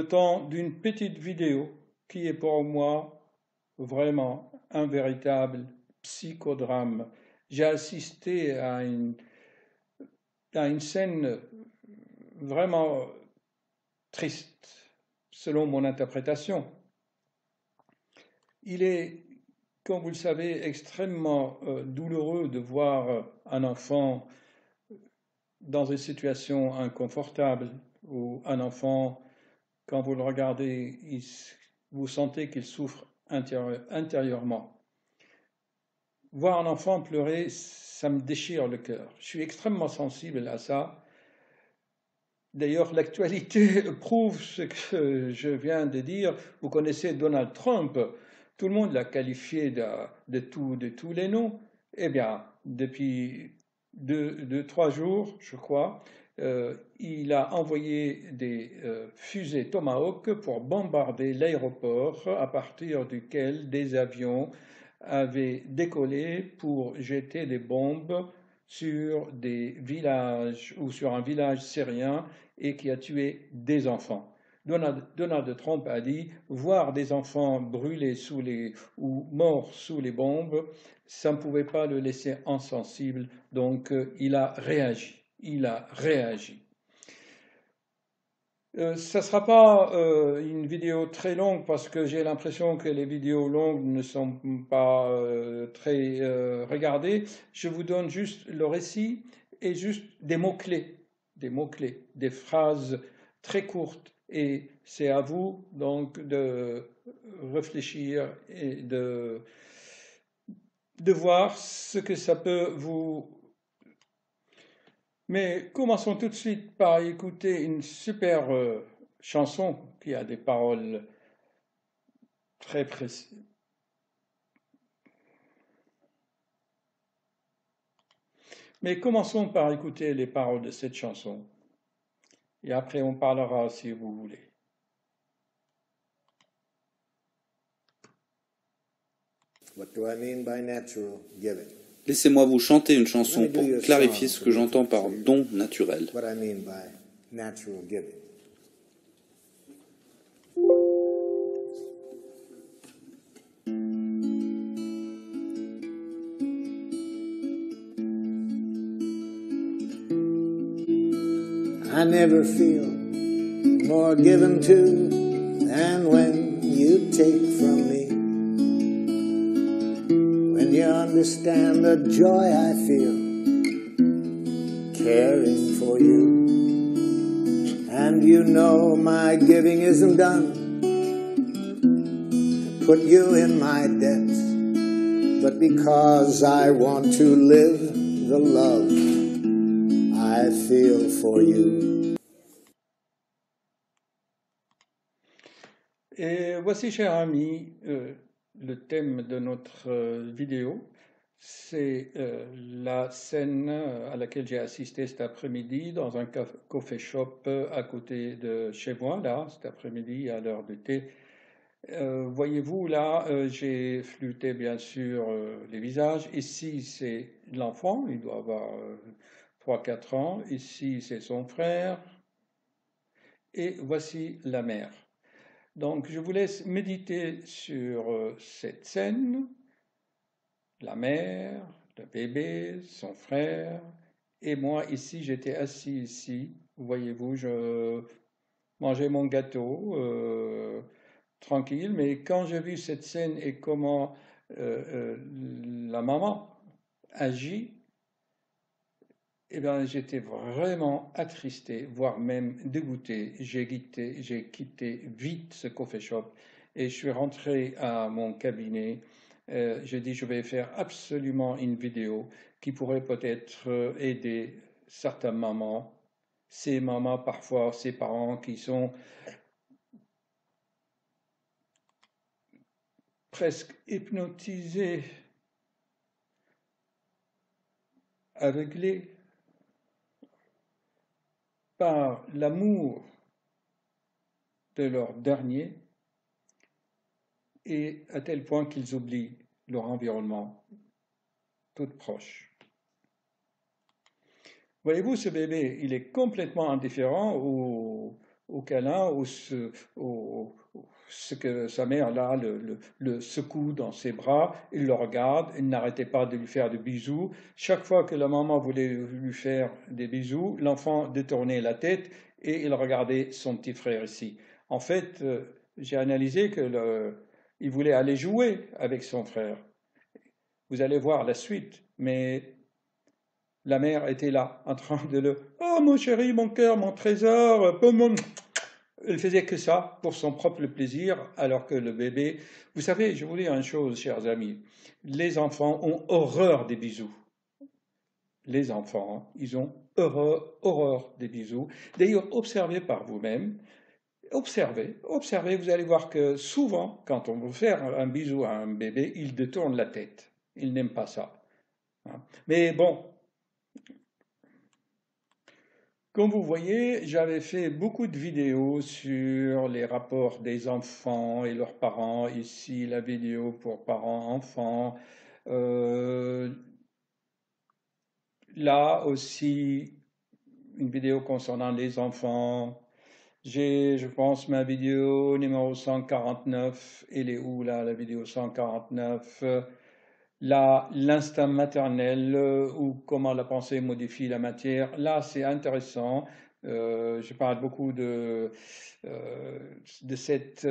le temps d'une petite vidéo qui est pour moi vraiment un véritable psychodrame. J'ai assisté à une scène vraiment triste, selon mon interprétation. Il est, comme vous le savez, extrêmement douloureux de voir un enfant dans une situation inconfortable, ou un enfant, quand vous le regardez, vous sentez qu'il souffre intérieurement. Voir un enfant pleurer, ça me déchire le cœur. Je suis extrêmement sensible à ça. D'ailleurs, l'actualité prouve ce que je viens de dire. Vous connaissez Donald Trump. Tout le monde l'a qualifié de tous les noms. Eh bien, depuis 3 jours, je crois, il a envoyé des fusées Tomahawk pour bombarder l'aéroport à partir duquel des avions avaient décollé pour jeter des bombes sur des villages ou sur un village syrien et qui a tué des enfants. Donald Trump a dit voir des enfants brûlés ou morts sous les bombes, ça ne pouvait pas le laisser insensible, donc il a réagi. Il a réagi. Ça ne sera pas une vidéo très longue parce que j'ai l'impression que les vidéos longues ne sont pas très regardées. Je vous donne juste le récit et juste des mots-clés, des phrases très courtes. Et c'est à vous donc de réfléchir et de voir ce que ça peut vous. Mais commençons tout de suite par écouter une super chanson qui a des paroles très précises. Mais commençons par écouter les paroles de cette chanson. Et après on parlera si vous voulez. What do I mean by natural giving? Laissez-moi vous chanter une chanson pour clarifier ce que j'entends par don naturel. What I mean by natural giving. I never feel more given to than when you take from me. When you understand the joy I feel caring for you. And you know my giving isn't done to put you in my debt, but because I want to live the love I feel for you. Et voici, chers amis, le thème de notre vidéo. C'est la scène à laquelle j'ai assisté cet après-midi dans un coffee shop à côté de chez moi, là, cet après-midi à l'heure du thé. Voyez-vous, là, j'ai flouté bien sûr les visages. Ici, c'est l'enfant, il doit avoir 3-4 ans. Ici, c'est son frère. Et voici la mère. Donc, je vous laisse méditer sur cette scène. La mère, le bébé, son frère, et moi ici, j'étais assis ici, voyez-vous, je mangeais mon gâteau, tranquille, mais quand j'ai vu cette scène et comment la maman agit, eh bien, j'étais vraiment attristé, voire même dégoûté. J'ai quitté vite ce coffee shop et je suis rentré à mon cabinet. J'ai dit, je vais faire absolument une vidéo qui pourrait peut-être aider certaines mamans, ces mamans parfois, ces parents qui sont presque hypnotisés, aveuglés par l'amour de leur dernier et à tel point qu'ils oublient leur environnement tout proche. Voyez-vous, ce bébé, il est complètement indifférent au câlin, ce que sa mère là le secoue dans ses bras, il le regarde, il n'arrêtait pas de lui faire des bisous. Chaque fois que la maman voulait lui faire des bisous, l'enfant détournait la tête et il regardait son petit frère ici. En fait, j'ai analysé il voulait aller jouer avec son frère. Vous allez voir la suite, mais la mère était là, en train de le Oh mon chéri, mon cœur, mon trésor, elle faisait que ça pour son propre plaisir, alors que le bébé. Vous savez, je vous dis une chose, chers amis, les enfants ont horreur des bisous. Les enfants, ils ont horreur des bisous. D'ailleurs, observez par vous-même. Observez, vous allez voir que souvent, quand on veut faire un bisou à un bébé, il détourne la tête. Il n'aime pas ça. Mais bon, comme vous voyez, j'avais fait beaucoup de vidéos sur les rapports des enfants et leurs parents. Ici, la vidéo pour parents-enfants. Là aussi, une vidéo concernant les enfants. J'ai, je pense, ma vidéo numéro 149. Elle est où là, la vidéo 149? Là, l'instinct maternel ou comment la pensée modifie la matière. Là, c'est intéressant. Je parle beaucoup de cette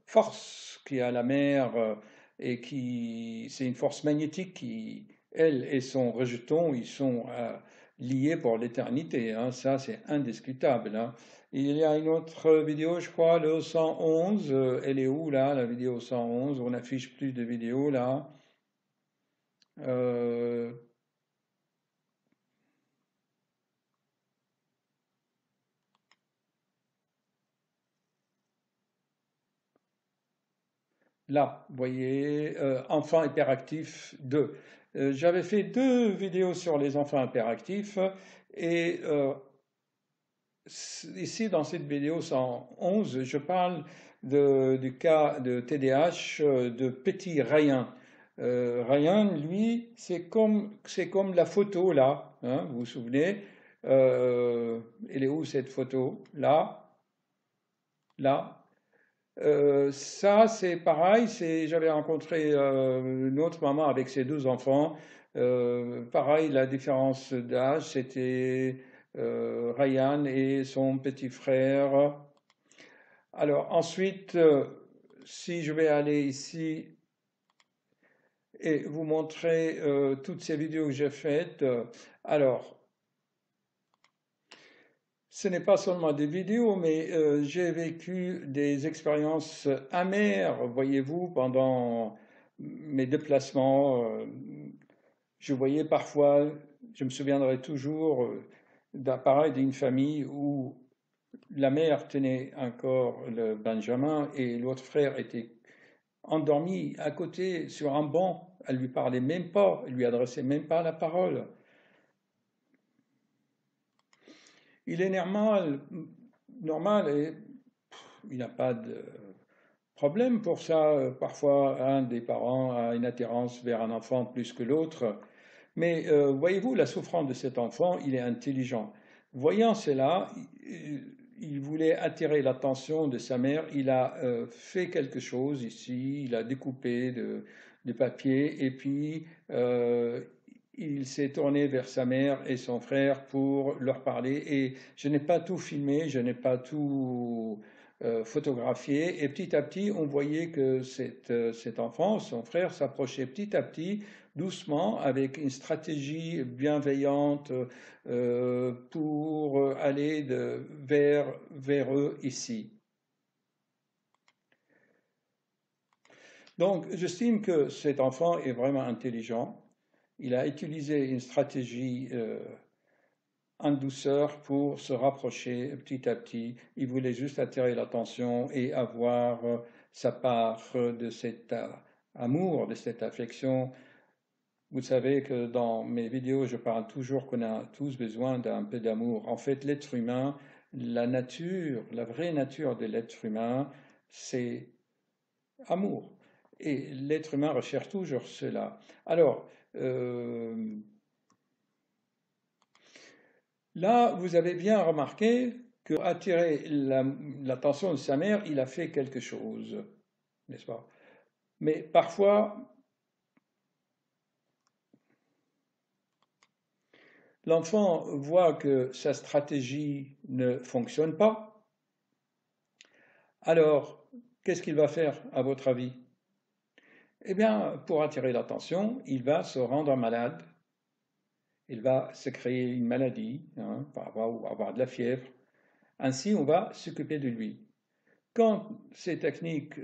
force qui a la mer et qui, c'est une force magnétique qui, elle et son rejeton, ils sont liés pour l'éternité. Hein. Ça, c'est indiscutable. Hein. Il y a une autre vidéo, je crois, le 111. Elle est où là, la vidéo 111? On affiche plus de vidéos là. Euh, Là, vous voyez, enfants hyperactifs 2. J'avais fait 2 vidéos sur les enfants hyperactifs et ici, dans cette vidéo 111, je parle du cas de TDAH de petit Ryan. Ryan, lui, c'est comme la photo là, hein, vous vous souvenez? Elle est où cette photo? Là, là. Ça, c'est pareil. J'avais rencontré une autre maman avec ses 2 enfants. Pareil, la différence d'âge, c'était Ryan et son petit frère. Alors ensuite, si je vais aller ici et vous montrer toutes ces vidéos que j'ai faites, alors ce n'est pas seulement des vidéos, mais j'ai vécu des expériences amères, voyez-vous, pendant mes déplacements. Je voyais parfois, je me souviendrai toujours pareil d'une famille où la mère tenait encore le Benjamin et l'autre frère était endormi à côté sur un banc. Elle lui parlait même pas, elle lui adressait même pas la parole. Il est normal et il n'a pas de problème pour ça. Parfois, un des parents a une attirance vers un enfant plus que l'autre. Mais voyez-vous, la souffrance de cet enfant, il est intelligent. Voyant cela, il voulait attirer l'attention de sa mère. Il a fait quelque chose ici, il a découpé de papier et puis il s'est tourné vers sa mère et son frère pour leur parler. Et je n'ai pas tout filmé, je n'ai pas tout photographié. Et petit à petit, on voyait que cet enfant, son frère, s'approchait petit à petit, doucement, avec une stratégie bienveillante pour aller vers eux ici. Donc, j'estime que cet enfant est vraiment intelligent. Il a utilisé une stratégie en douceur pour se rapprocher petit à petit. Il voulait juste attirer l'attention et avoir sa part de cet amour, de cette affection. Vous savez que dans mes vidéos, je parle toujours qu'on a tous besoin d'un peu d'amour. En fait, l'être humain, la nature, la vraie nature de l'être humain, c'est amour. Et l'être humain recherche toujours cela. Alors, là, vous avez bien remarqué que pour attirer l'attention de sa mère, il a fait quelque chose, n'est-ce pas? Mais parfois, l'enfant voit que sa stratégie ne fonctionne pas. Alors, qu'est-ce qu'il va faire, à votre avis? Eh bien, pour attirer l'attention, il va se rendre malade, il va se créer une maladie, hein, ou avoir de la fièvre. Ainsi, on va s'occuper de lui. Quand ces techniques,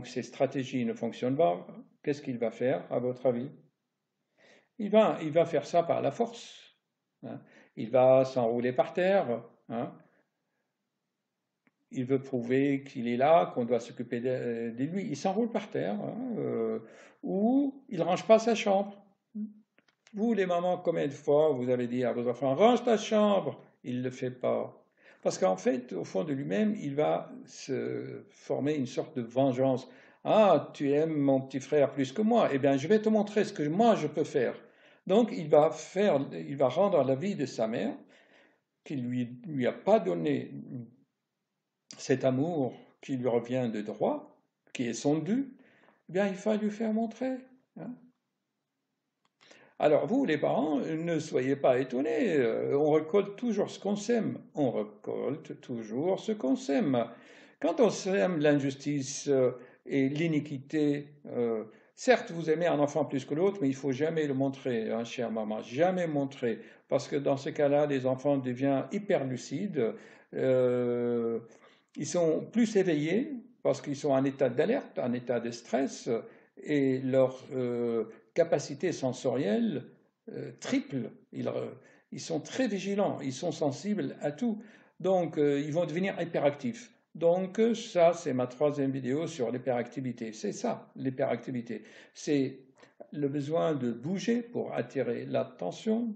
ces stratégies ne fonctionnent pas, qu'est-ce qu'il va faire, à votre avis? Il va faire ça par la force, hein. Il va s'enrouler par terre, hein. Il veut prouver qu'il est là, qu'on doit s'occuper de lui. Il s'enroule par terre, hein, ou il ne range pas sa chambre. Vous, les mamans, combien de fois vous avez dit à vos enfants, range ta chambre? Il ne le fait pas. Parce qu'en fait, au fond de lui-même, il va se former une sorte de vengeance. Ah, tu aimes mon petit frère plus que moi. Eh bien, je vais te montrer ce que moi je peux faire. Donc, il va rendre la vie de sa mère, qui lui a pas donné cet amour qui lui revient de droit, qui est son dû. Eh bien, il va lui faire montrer, hein. Alors vous, les parents, ne soyez pas étonnés, on récolte toujours ce qu'on sème. On récolte toujours ce qu'on sème. Quand on sème l'injustice et l'iniquité, certes, vous aimez un enfant plus que l'autre, mais il ne faut jamais le montrer, hein, chère maman, jamais montrer, parce que dans ce cas-là, les enfants deviennent hyper lucides, ils sont plus éveillés, parce qu'ils sont en état d'alerte, en état de stress, et leur capacité sensorielle triple. Ils sont très vigilants, ils sont sensibles à tout. Donc, ils vont devenir hyperactifs. Donc, ça, c'est ma troisième vidéo sur l'hyperactivité. C'est ça, l'hyperactivité. C'est le besoin de bouger pour attirer l'attention,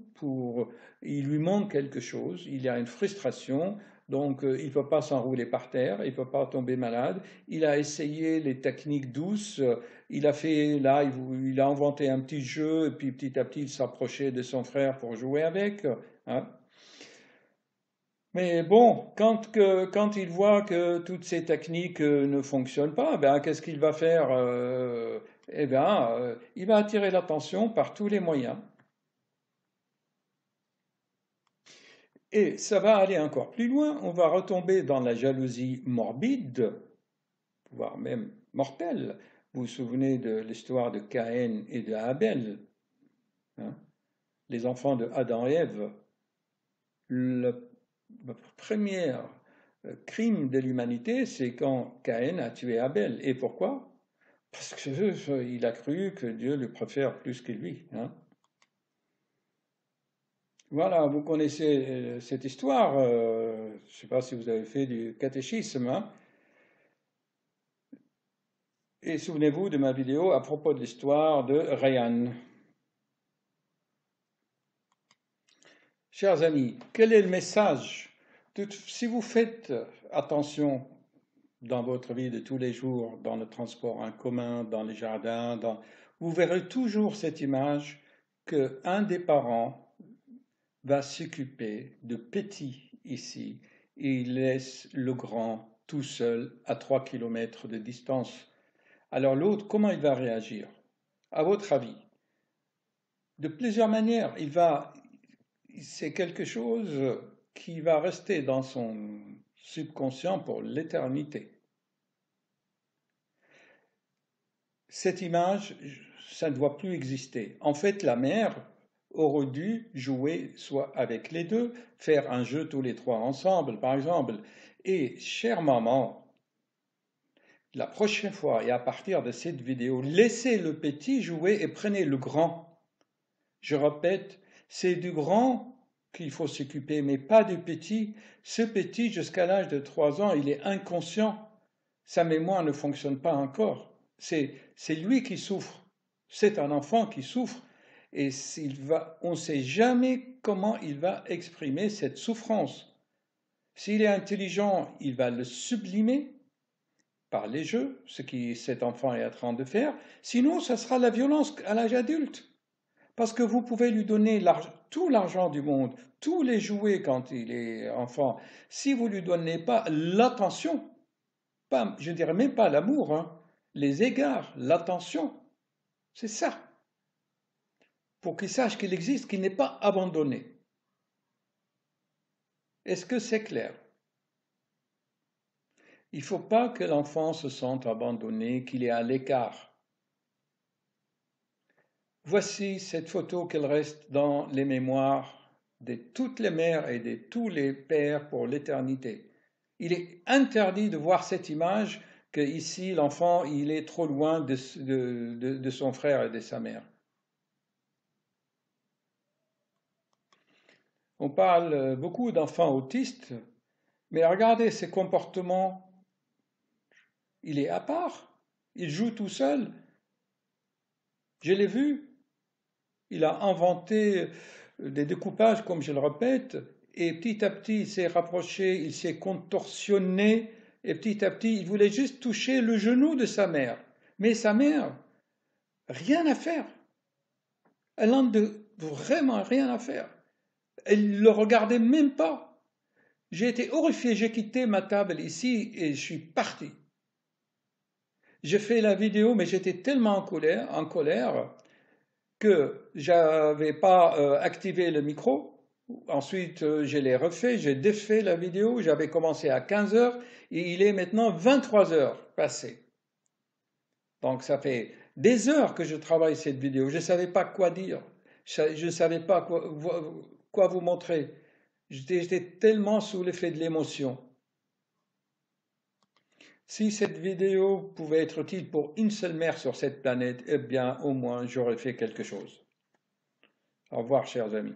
il lui manque quelque chose, il y a une frustration, donc il ne peut pas s'enrouler par terre, il ne peut pas tomber malade. Il a essayé les techniques douces, il a inventé un petit jeu, et puis petit à petit il s'approchait de son frère pour jouer avec, hein. Mais bon, quand il voit que toutes ces techniques ne fonctionnent pas, ben, qu'est-ce qu'il va faire? Eh bien, il va attirer l'attention par tous les moyens. Et ça va aller encore plus loin, on va retomber dans la jalousie morbide, voire même mortelle. Vous vous souvenez de l'histoire de Caïn et de Abel, hein? Les enfants de Adam et Ève. Le premier crime de l'humanité, c'est quand Caïn a tué Abel. Et pourquoi? Parce qu'il a cru que Dieu le préfère plus que lui, hein? Voilà, vous connaissez cette histoire. Je ne sais pas si vous avez fait du catéchisme, hein? Et souvenez-vous de ma vidéo à propos de l'histoire de Ryan. Chers amis, quel est le message? Si vous faites attention dans votre vie de tous les jours, dans le transport en commun, dans les jardins, vous verrez toujours cette image qu'un des parents va s'occuper de petit ici et il laisse le grand tout seul à 3 km de distance. Alors l'autre, comment il va réagir? À votre avis? De plusieurs manières, c'est quelque chose qui va rester dans son subconscient pour l'éternité. Cette image, ça ne doit plus exister. En fait, la mère aurait dû jouer soit avec les deux, faire un jeu tous les trois ensemble, par exemple. Et, chère maman, la prochaine fois et à partir de cette vidéo, laissez le petit jouer et prenez le grand. Je répète, c'est du grand qu'il faut s'occuper, mais pas du petit. Ce petit, jusqu'à l'âge de 3 ans, il est inconscient. Sa mémoire ne fonctionne pas encore. C'est lui qui souffre. C'est un enfant qui souffre. Et on ne sait jamais comment il va exprimer cette souffrance. S'il est intelligent, il va le sublimer par les jeux, ce que cet enfant est en train de faire. Sinon, ça sera la violence à l'âge adulte. Parce que vous pouvez lui donner tout l'argent du monde, tous les jouets quand il est enfant. Si vous ne lui donnez pas l'attention, je ne dirais même pas l'amour, hein, les égards, l'attention, c'est ça. Pour qu'il sache qu'il existe, qu'il n'est pas abandonné. Est-ce que c'est clair? Il ne faut pas que l'enfant se sente abandonné, qu'il est à l'écart. Voici cette photo qu'elle reste dans les mémoires de toutes les mères et de tous les pères pour l'éternité. Il est interdit de voir cette image que ici l'enfant il est trop loin de son frère et de sa mère. On parle beaucoup d'enfants autistes, mais regardez ses comportements. Il est à part, il joue tout seul. Je l'ai vu, il a inventé des découpages, comme je le répète, et petit à petit il s'est rapproché, il s'est contorsionné, et petit à petit il voulait juste toucher le genou de sa mère. Mais sa mère, rien à faire. Elle n'a vraiment rien à faire. Elle ne le regardait même pas. J'ai été horrifié, j'ai quitté ma table ici et je suis parti. J'ai fait la vidéo, mais j'étais tellement en colère que j'avais pas activé le micro. Ensuite, je l'ai refait, j'ai défait la vidéo. J'avais commencé à 15 heures et il est maintenant 23 heures passées. Donc, ça fait des heures que je travaille cette vidéo. Je ne savais pas quoi dire. Je ne savais pas quoi vous montrer. J'étais tellement sous l'effet de l'émotion. Si cette vidéo pouvait être utile pour une seule mère sur cette planète, eh bien, au moins, j'aurais fait quelque chose. Au revoir, chers amis.